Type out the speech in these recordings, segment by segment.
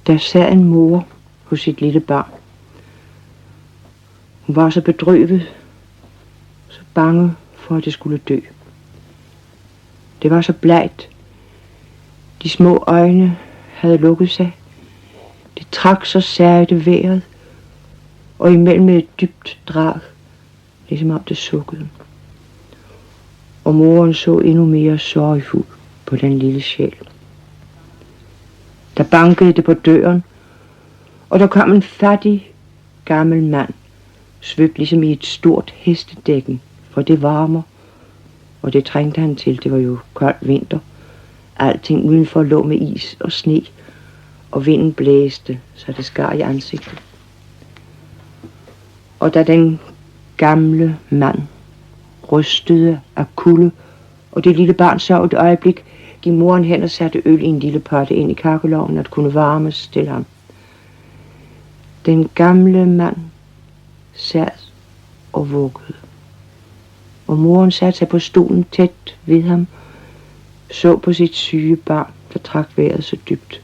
Der sad en mor hos sit lille barn. Hun var så bedrøvet, så bange for, at det skulle dø. Det var så blegt. De små øjne havde lukket sig. Det trak så særligt vejret, og imellem et dybt drag, ligesom om det sukkede. Og moren så endnu mere sorgfuld på den lille sjæl. Der bankede det på døren, og der kom en fattig, gammel mand, svøbt ligesom i et stort hestedækken, for det varmer, og det trængte han til. Det var jo kold vinter. Alting udenfor lå med is og sne, og vinden blæste, så det skar i ansigtet. Og da den gamle mand rystede af kulde, og det lille barn sov et øjeblik, gik moren hen og satte øl i en lille potte ind i kakkelovnen, at kunne varmes til ham. Den gamle mand sad og vuggede, og moren satte sig på stolen tæt ved ham, så på sit syge barn, der trak vejret så dybt,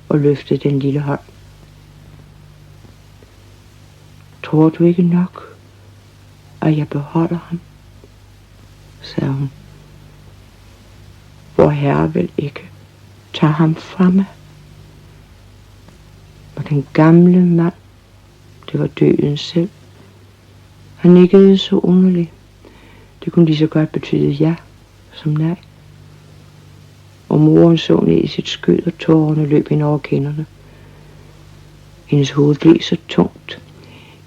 og løftede den lille hånd. Tror du ikke nok, at jeg beholder ham? Sagde hun. Vor Herre vil ikke tage ham fra mig. Og den gamle mand, det var døden selv. Han nikkede så underligt. Det kunne lige så godt betyde ja som nej. Og moren så ned i sit skød, og tårerne løb ind over kinderne. Hendes hoved blev så tungt.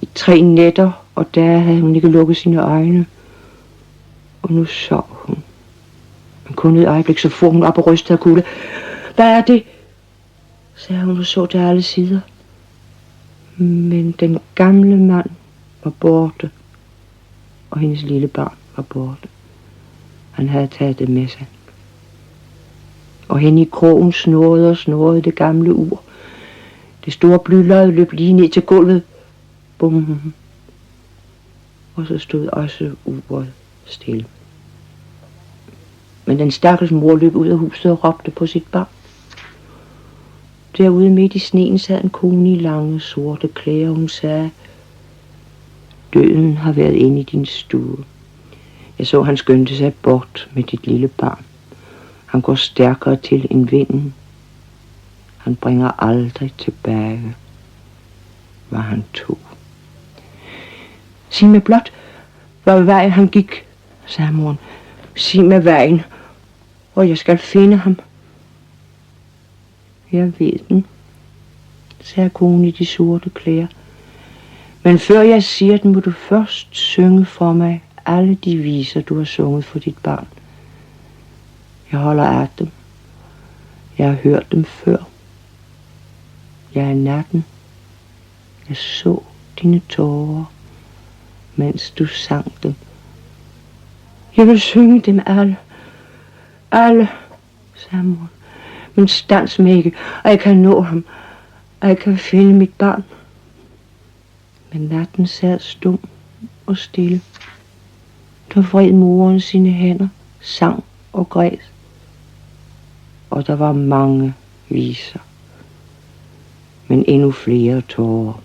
I 3 nætter, og der havde hun ikke lukket sine øjne. Og nu sov hun. Men kun et øjeblik, så for hun op og rystede af kulde. Hvad er det? Sagde hun og så til alle sider. Men den gamle mand var borte, og hendes lille barn var borte. Han havde taget det med sig. Og hen i krogen snurrede og snurrede det gamle ur. Det store blylod løb lige ned til gulvet. Bum. Og så stod også uret stille. Men den stakkels mor løb ud af huset og råbte på sit barn. Derude midt i sneen sad en kone i lange, sorte klæder. Hun sagde, døden har været inde i din stue. Jeg så, han skyndte sig bort med dit lille barn. Han går stærkere til end vinden. Han bringer aldrig tilbage, hvad han tog. Sig mig blot, hvad vej han gik, sagde moren. Sig mig vejen, og jeg skal finde ham. Jeg ved den, sagde konen i de sorte klæder. Men før jeg siger den, må du først synge for mig alle de viser, du har sunget for dit barn. Jeg holder af dem. Jeg har hørt dem før. Jeg er natten. Jeg så dine tårer, mens du sang dem. Jeg vil synge dem alle. Alle, sagde moren. Men stands mig ikke, og jeg kan nå ham, og jeg kan finde mit barn. Men natten sad stum og stille. Der vred moren sine hænder, sang og græd. Og der var mange viser, men endnu flere tårer.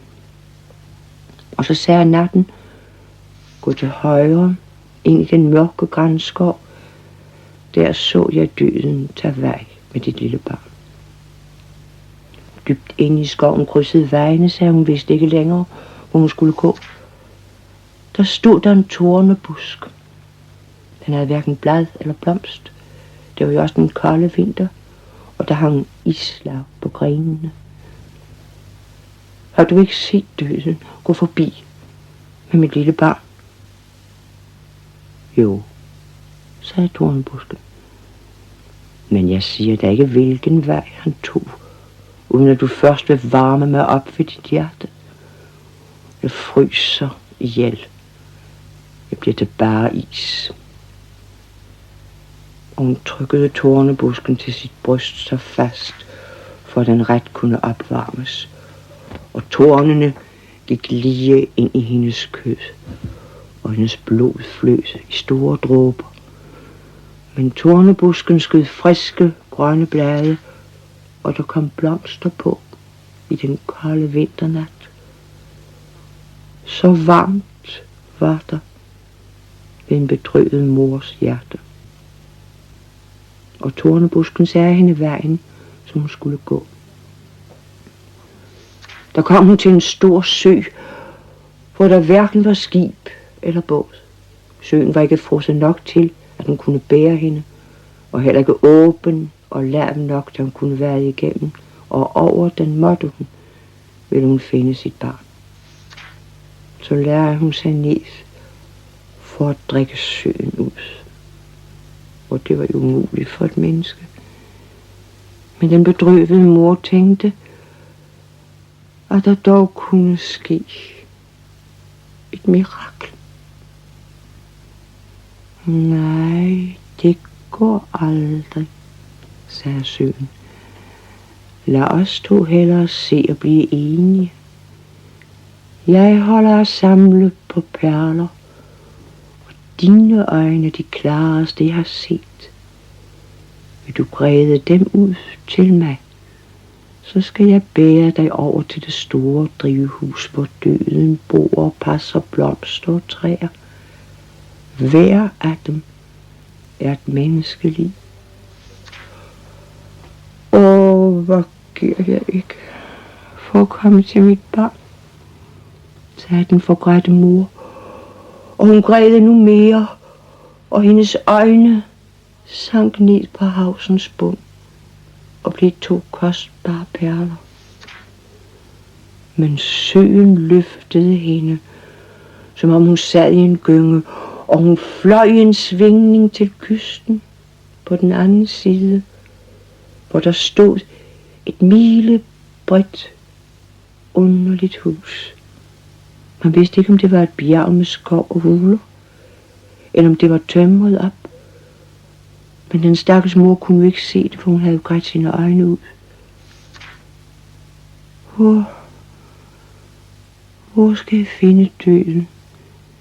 Og så sagde natten, gå til højre, ind i den mørke grænskov. Der så jeg døden tage vej med dit lille barn. Dybt inde i skoven krydsede vejene, sagde hun, vidste ikke længere, hvor hun skulle gå. Der stod der en tornebusk. Den havde hverken blad eller blomst. Det var jo også den kolde vinter, og der hang islag på grenene. Har du ikke set døden gå forbi med mit lille barn? Jo, sagde tornebusken. Men jeg siger da ikke, hvilken vej han tog, uden at du først vil varme mig op ved dit hjerte. Jeg fryser ihjel. Jeg bliver til bare is. Og hun trykkede tornebusken til sit bryst så fast, for den ret kunne opvarmes. Og tornene gik lige ind i hendes kød, og hendes blod flød i store dråber. Men tornebusken skød friske, grønne blade, og der kom blomster på. i den kolde vinternat. Så varmt var der ved en bedrøvet mors hjerte. Og tornebusken sagde hende vejen, som hun skulle gå. Der kom hun til en stor sø, hvor der hverken var skib eller båd. Søen var ikke frosset nok til, at den kunne bære hende, og heller ikke åben og lav nok, da hun kunne være igennem, og over den måtte hun, ville hun finde sit barn. Så lærte hun sig ned for at drikke søen ud. Og det var jo umuligt for et menneske. Men den bedrøvede mor tænkte, at der dog kunne ske et mirakel. Nej, det går aldrig, sagde søen. Lad os to hellere se og blive enige. Jeg holder at samle på perler, og dine øjne de klareste, jeg har set. Vil du brede dem ud til mig, så skal jeg bære dig over til det store drivhus, hvor døden bor og passer blomster og træer. Hver af dem er et menneskeliv. Hvor giver jeg ikke for at komme til mit barn, sagde den forgrædte mor. Og hun græd endnu mere, og hendes øjne sank ned på havsens bund og blev 2 kostbare perler. Men søen løftede hende, som om hun sad i en gynge, og hun fløj i en svingning til kysten på den anden side, hvor der stod et milebredt underligt hus. Man vidste ikke, om det var et bjerg med skov og huler, eller om det var tømret op. Men den stakkels mor kunne jo ikke se det, for hun havde grædt sine øjne ud. Hvor skal jeg finde døden,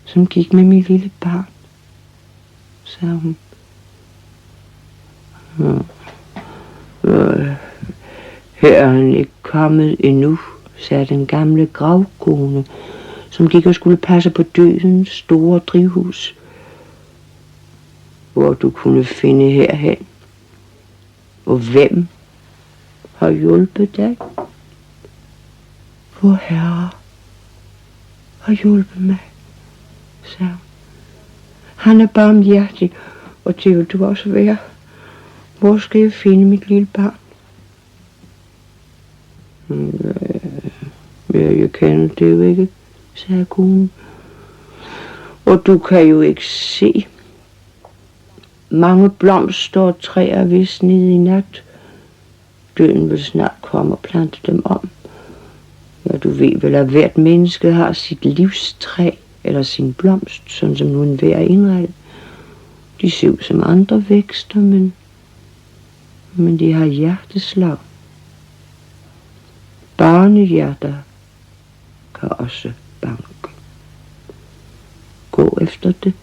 som gik med mit lille barn, sagde hun. Her er han ikke kommet endnu, sagde den gamle gravkone, som gik og skulle passe på dødens store drivhus. Hvor du kunne finde herhen. Og hvem har hjulpet dig? Vor Herre har hjulpet mig, sagde hun. Han er barmhjertig, og det vil du også være. Hvor skal jeg finde mit lille barn? Jeg kender det jo ikke, sagde konen. Og du kan jo ikke se. Mange blomster og træer visnede i nat. Døden vil snart komme og plante dem om. Ja, du ved vel, at hvert menneske har sit livstræ eller sin blomst, sådan som nu enhver er indrettet. De ser ud som andre vækster, men de har hjerteslag. Barnehjerter kan også banke. Gå efter det.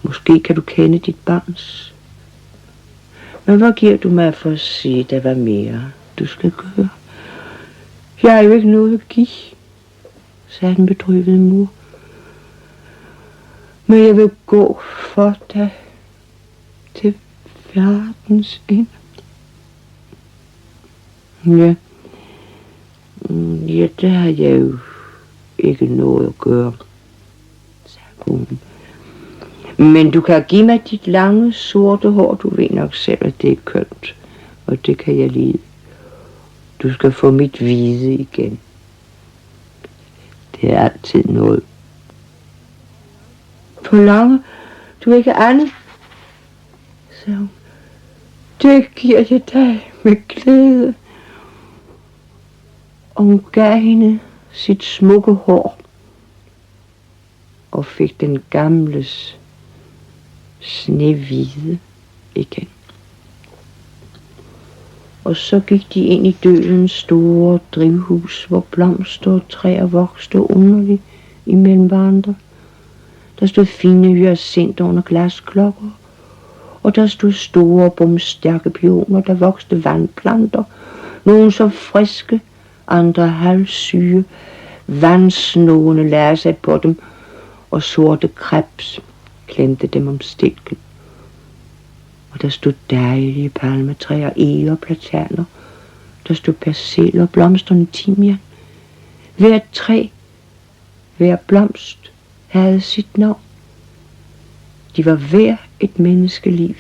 Måske kan du kende dit barns. Men hvad giver du mig for at sige, der var mere, du skal gøre? Jeg har jo ikke noget at give, sagde den bedrøvede mor. Men jeg vil gå for dig til verdens ende. Ja, det har jeg jo ikke noget at gøre, sagde konen. Men du kan give mig dit lange, sorte hår. Du ved nok selv, at det er kønt, og det kan jeg lide. Du skal få mit hvide igen. Det er altid noget. Forlanger du ikke andet, sagde hun. Det giver jeg dig med glæde. Og hun gav hende sit smukke hår og fik den gamles snehvide igen. Og så gik de ind i dødens store drivhus, hvor blomster og træer voksede underligt imellem hverandre. Der stod fine hyacinter under glasklokker, og der stod store, bomstærke pioner, der voksede vandplanter, nogle så friske, andre halvsyge. Vandsnåene lagde sig på dem, og sorte krebs klemte dem om stilken. Og der stod dejlige palmetræer, eger, plataner. Der stod persiller, blomsterne, timian. Hvert træ, hver blomst havde sit navn. De var hver et menneskeliv.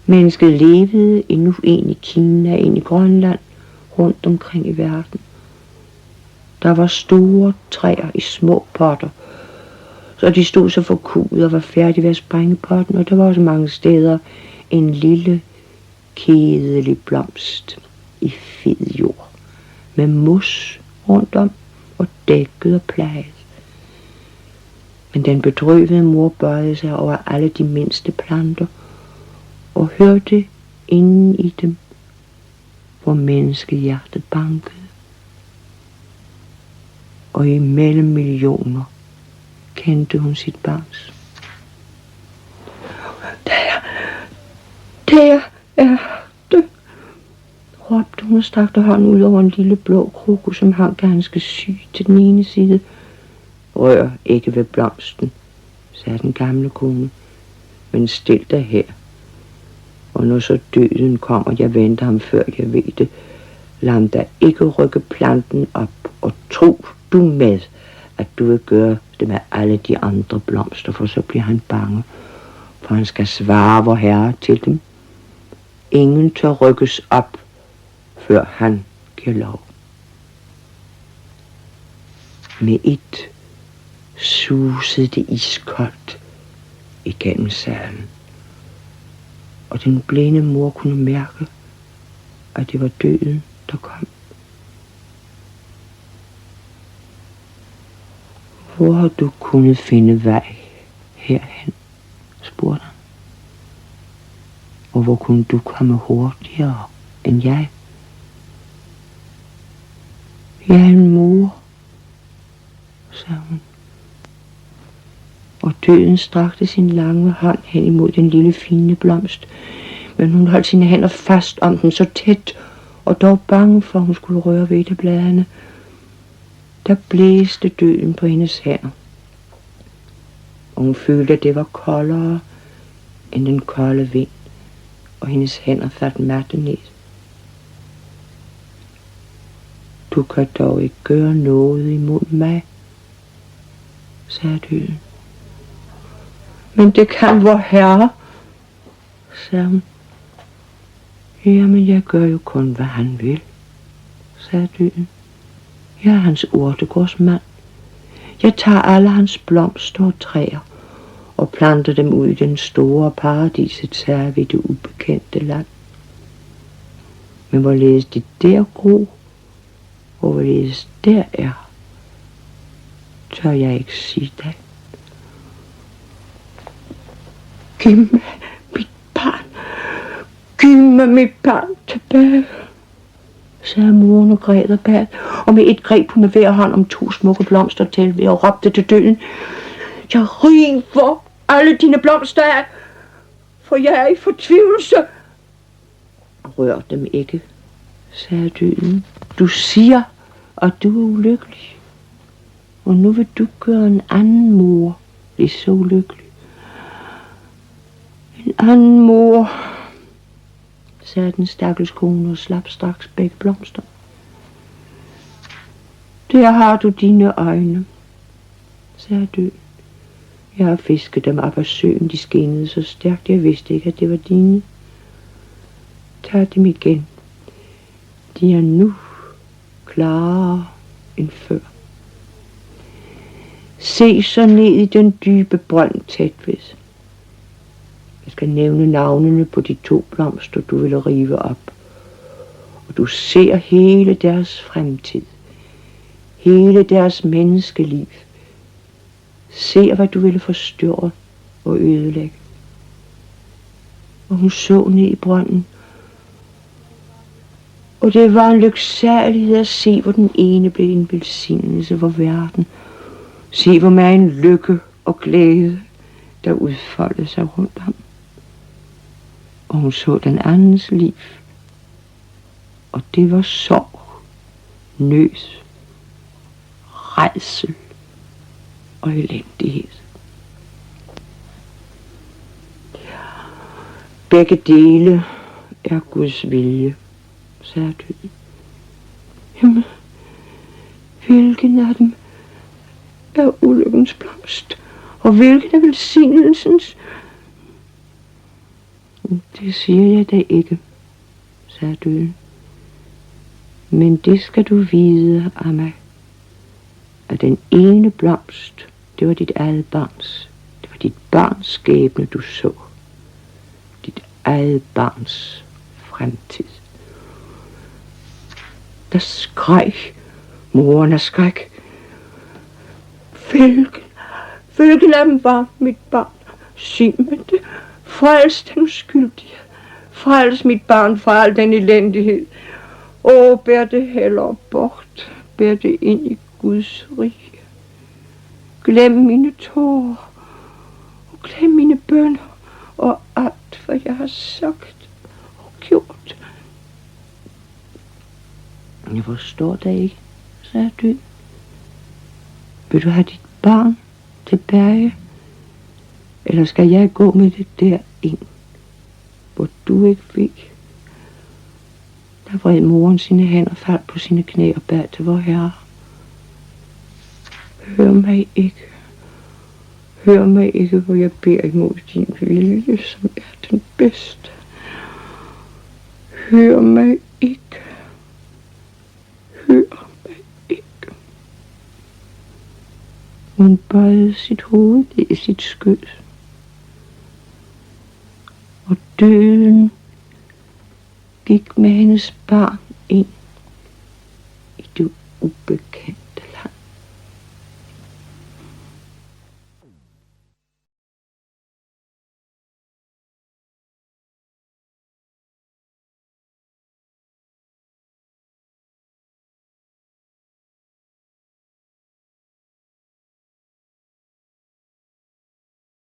Mennesket levede endnu en i Kina, en i Grønland, rundt omkring i verden. Der var store træer i små potter, så de stod så forkudet og var færdige ved at sprænge potten, og der var også mange steder en lille, kedelig blomst i fed jord, med mos rundt om og dækket og plejet. Men den bedrøvede mor bøjede sig over alle de mindste planter og hørte inden i dem, hvor menneskehjertet bankede. Og imellem millioner kendte hun sit barns. Der er det, råbte hun og strakte hånden ud over en lille blå krokus, som hang ganske syg til den ene side. Rør ikke ved blomsten, sagde den gamle kone, men stil dig her. Og når så døden kommer, jeg venter ham før jeg ved det, lad ham da ikke rykke planten op, og tro du med, at du vil gøre det med alle de andre blomster, for så bliver han bange, for han skal svare vor herre til dem. Ingen tør rykkes op, før han giver lov. Med et susede det iskoldt igennem salen, og den blinde mor kunne mærke, at det var døden, der kom. Hvor har du kunnet finde vej herhen, spurgte han. Og hvor kunne du komme hurtigere end jeg? Jeg er en mor, sagde hun. Og døden strakte sin lange hånd hen imod den lille fine blomst, men hun holdt sine hænder fast om den så tæt, og dog bange for, at hun skulle røre ved et af bladene. Der blæste døden på hendes hænder, og hun følte, at det var koldere end den kolde vind, og hendes hænder faldt matte ned. Du kan dog ikke gøre noget imod mig, sagde døden. Men det kan vor herre, sagde hun. Jamen, jeg gør jo kun, hvad han vil, sagde døden. Jeg er hans urtegårdsmand. Jeg tager alle hans blomster og træer og planter dem ud i den store paradisets have i det ubekendte land. Men hvorledes det der gro, og hvorledes der er, tør jeg ikke sige dig. Giv mig mit barn. Giv mig mit barn tilbage, sagde moren og græd og bad, og med et greb hun med hver hånd om 2 smukke blomster til ved og råbte til døden. Jeg river alle dine blomster af, for jeg er i fortvivlelse. Rør dem ikke, sagde døden. Du siger, at du er ulykkelig, og nu vil du gøre en anden mor blive så ulykkelig. En anden mor, sagde den stakkels kone og slap straks begge blomster. Der har du dine øjne, sagde døden. Jeg har fisket dem op af søen, de skinnede så stærkt, jeg vidste ikke, at det var dine. Tag dem igen. De er nu klarere end før. Se så ned i den dybe brønd tæt ved. Jeg skal nævne navnene på de 2 blomster, du vil rive op. Og du ser hele deres fremtid. Hele deres menneskeliv. Se, hvad du ville forstyrre og ødelægge. Og hun så ned i brønden. Og det var en lyksalighed at se, hvor den ene blev en velsignelse for verden. Se, hvor med en lykke og glæde, der udfoldede sig rundt om. Og hun så den andens liv. Og det var sorg nøs, rædsel og elendighed. Begge dele er Guds vilje, sagde døden. Jamen, hvilken af dem er ulykkens blomst, og hvilken er velsignelsens? Det siger jeg da ikke, sagde døden. Men det skal du vide af mig, at den ene blomst, det var dit eget barns. Det var dit barns skæbne, du så. Dit eget barns fremtid. Der skreg moren af skræk. Hvilken af dem var mit barn? Sig mig det. Frels den uskyldige. Frels mit barn fra al den elendighed. Bær det hellere bort. Bær det ind i Guds rige. Glem mine tårer. Og glem mine bønner. Og alt, hvad jeg har sagt og gjort. Jeg forstår dig ikke, sagde døden. Vil du have dit barn tilbage? Eller skal jeg gå med det der ind, hvor du ikke fik? Der vred moren sine hænder, faldt på sine knæ og bad til vor Herre. Hør mig ikke. Hør mig ikke, hvor jeg beder imod din vilje, som er den bedste. Hør mig ikke. Hør mig ikke. Hun bøjede sit hoved i sit skød. Og døden gik med hendes barn ind i det ubekendte.